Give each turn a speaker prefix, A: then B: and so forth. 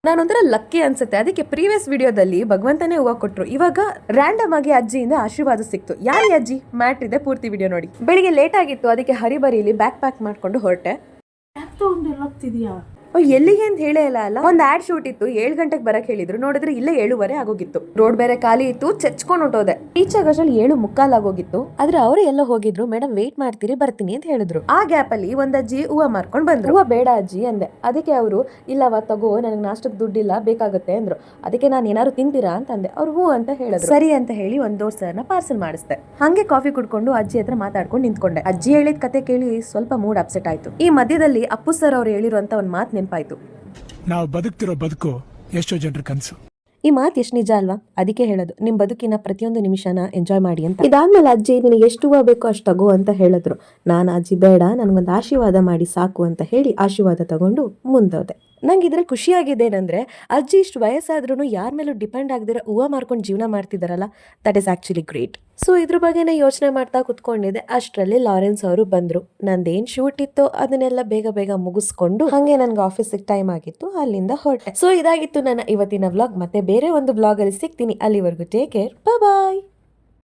A: ನಾನೊಂಥರ lucky ಅನ್ಸುತ್ತೆ. ಅದಕ್ಕೆ previous ವಿಡಿಯೋದಲ್ಲಿ ಭಗವಂತನೇ ಹೂವು ಕೊಟ್ರು, ಇವಾಗ ರ್ಯಾಂಡಮ್ ಆಗಿ ಅಜ್ಜಿಯಿಂದ ಆಶೀರ್ವಾದ ಸಿಕ್ತು. ಯಾರಿ ಅಜ್ಜಿ ಮ್ಯಾಟ್ ಇದೆ, ಪೂರ್ತಿ ವಿಡಿಯೋ ನೋಡಿ. ಬೆಳಿಗ್ಗೆ ಲೇಟ್ ಆಗಿತ್ತು, ಅದಕ್ಕೆ ಹರಿಬರಿಲಿ ಬ್ಯಾಕ್ ಪ್ಯಾಕ್ ಮಾಡ್ಕೊಂಡು ಹೊರಟೆ. ಎಲ್ಲಿಗೆ ಅಂತ ಹೇಳೇ ಅಲ್ಲ. ಒಂದ್ ಆಡ್ ಶೂಟ್ ಇತ್ತು, 7 ಗಂಟೆಗೆ ಬರಕ್ ಹೇಳಿದ್ರು. ನೋಡಿದ್ರೆ ಇಲ್ಲೇ 7:15 ಆಗೋಗಿತ್ತು. ರೋಡ್ ಬೇರೆ ಖಾಲಿ ಇತ್ತು, ಚಚ್ಕೊಂಡ್ ಹೊಂಟೋದೆ. ರೀಚ್ ಆಗೋಷ್ಟ್ರಲ್ಲಿ 7:45 ಆಗೋಗಿತ್ತು. ಆದ್ರೆ ಅವರೇ ಎಲ್ಲ ಹೋಗಿದ್ರು. ಮೇಡಮ್ ವೇಟ್ ಮಾಡ್ತೀರಿ, ಬರ್ತೀನಿ ಅಂತ ಹೇಳಿದ್ರು. ಆ ಗ್ಯಾಪ್ ಅಲ್ಲಿ ಒಂದ್ ಅಜ್ಜಿ ಹೂವ ಮಾರ್ಕೊಂಡ್ ಬಂದ್ರು. ಹೂವ ಬೇಡ ಅಜ್ಜಿ ಅಂದೆ. ಅದಕ್ಕೆ ಅವರು ಇಲ್ಲವ ತಗೋ, ನನಗೆ ನಾಷ್ಟಕ್ಕೆ ದುಡ್ಡಿಲ್ಲ, ಬೇಕಾಗುತ್ತೆ ಅಂದ್ರು. ಅದಕ್ಕೆ ನಾನು ಏನಾದ್ರು ತಿಂತೀರಾ ಅಂತಂದೆ. ಅವ್ರು ಹೂ ಅಂತ ಹೇಳಿದ್ರು. ಸರಿ ಅಂತ ಹೇಳಿ ಒಂದ್ ದೋಸೆನ ಪಾರ್ಸಲ್ ಮಾಡಿಸ್ದೆ. ಹಂಗೆ ಕಾಫಿ ಕುಡ್ಕೊಂಡು ಅಜ್ಜಿ ಹತ್ರ ಮಾತಾಡ್ಕೊಂಡು ನಿಂತ್ಕೊಂಡೆ. ಅಜ್ಜಿ ಹೇಳಿದ ಕತೆ ಕೇಳಿ ಸ್ವಲ್ಪ ಮೂಡ್ ಅಪ್ಸೆಟ್ ಆಯ್ತು. ಈ ಮಧ್ಯದಲ್ಲಿ ಅಪ್ಪು ಸರ್ ಅವ್ರು ಹೇಳಿರುವಂತ ಒಂದ್ ಮಾತು ನೆನಪಾಯ್ತು.
B: ನಾವು ಬದುಕ್ತಿರೋ ಬದುಕು ಎಷ್ಟೋ ಜನರ ಕನಸು.
A: ಈ ಮಾತು ಎಷ್ಟು ನಿಜ ಅಲ್ವಾ? ಅದಕ್ಕೆ ಹೇಳೋದು, ನಿಮ್ ಬದುಕಿನ ಪ್ರತಿಯೊಂದು ನಿಮಿಷನ ಎಂಜಾಯ್ ಮಾಡಿ ಅಂತ. ಇದಾದ್ಮೇಲೆ ಅಜ್ಜಿ ನಿನಗೆ ಎಷ್ಟು ಹೂವು ಬೇಕೋ ಅಷ್ಟು ತಗೋ ಅಂತ ಹೇಳಿದ್ರು. ನಾನು ಅಜ್ಜಿ ಬೇಡ, ನನ್ಗೊಂದು ಆಶೀರ್ವಾದ ಮಾಡಿ ಸಾಕು ಅಂತ ಹೇಳಿ ಆಶೀರ್ವಾದ ತಗೊಂಡು ಮುಂದೋದೆ. ನಂಗೆ ಇದ್ರಲ್ಲಿ ಖುಷಿಯಾಗಿದ್ದೇನೆಂದ್ರೆ, ಅಜ್ಜಿ ಇಷ್ಟು ವಯಸ್ಸಾದ್ರೂ ಯಾರ ಮೇಲೂ ಡಿಪೆಂಡ್ ಆಗದಿರೋ ಹೂವು ಮಾರ್ಕೊಂಡು ಜೀವನ ಮಾಡ್ತಿದಾರಲ್ಲ, that is actually great. So ಇದ್ರ ಬಗ್ಗೆನೇ ಯೋಚನೆ ಮಾಡ್ತಾ ಕುತ್ಕೊಂಡಿದ್ದೆ. ಅಷ್ಟರಲ್ಲಿ ಲಾರೆನ್ಸ್ ಅವರು ಬಂದ್ರು. ನಂದೇನ್ ಶೂಟ್ ಇತ್ತು ಅದನ್ನೆಲ್ಲ ಬೇಗ ಬೇಗ ಮುಗಿಸ್ಕೊಂಡು ಹಂಗೆ ನನ್ಗೆ ಆಫೀಸಿಗೆ ಟೈಮ್ ಆಗಿತ್ತು, ಅಲ್ಲಿಂದ ಹೊರಟೆ. ಸೊ ಇದಾಗಿತ್ತು ನನ್ನ ಇವತ್ತಿನ ವ್ಲಾಗ್. ಮತ್ತೆ ಬೇರೆ ಒಂದು ವ್ಲಾಗ್ ಅಲ್ಲಿ ಸಿಗ್ತೀನಿ. ಅಲ್ಲಿವರೆಗೂ ಟೇಕ್ ಕೇರ್, ಬಾಯ್.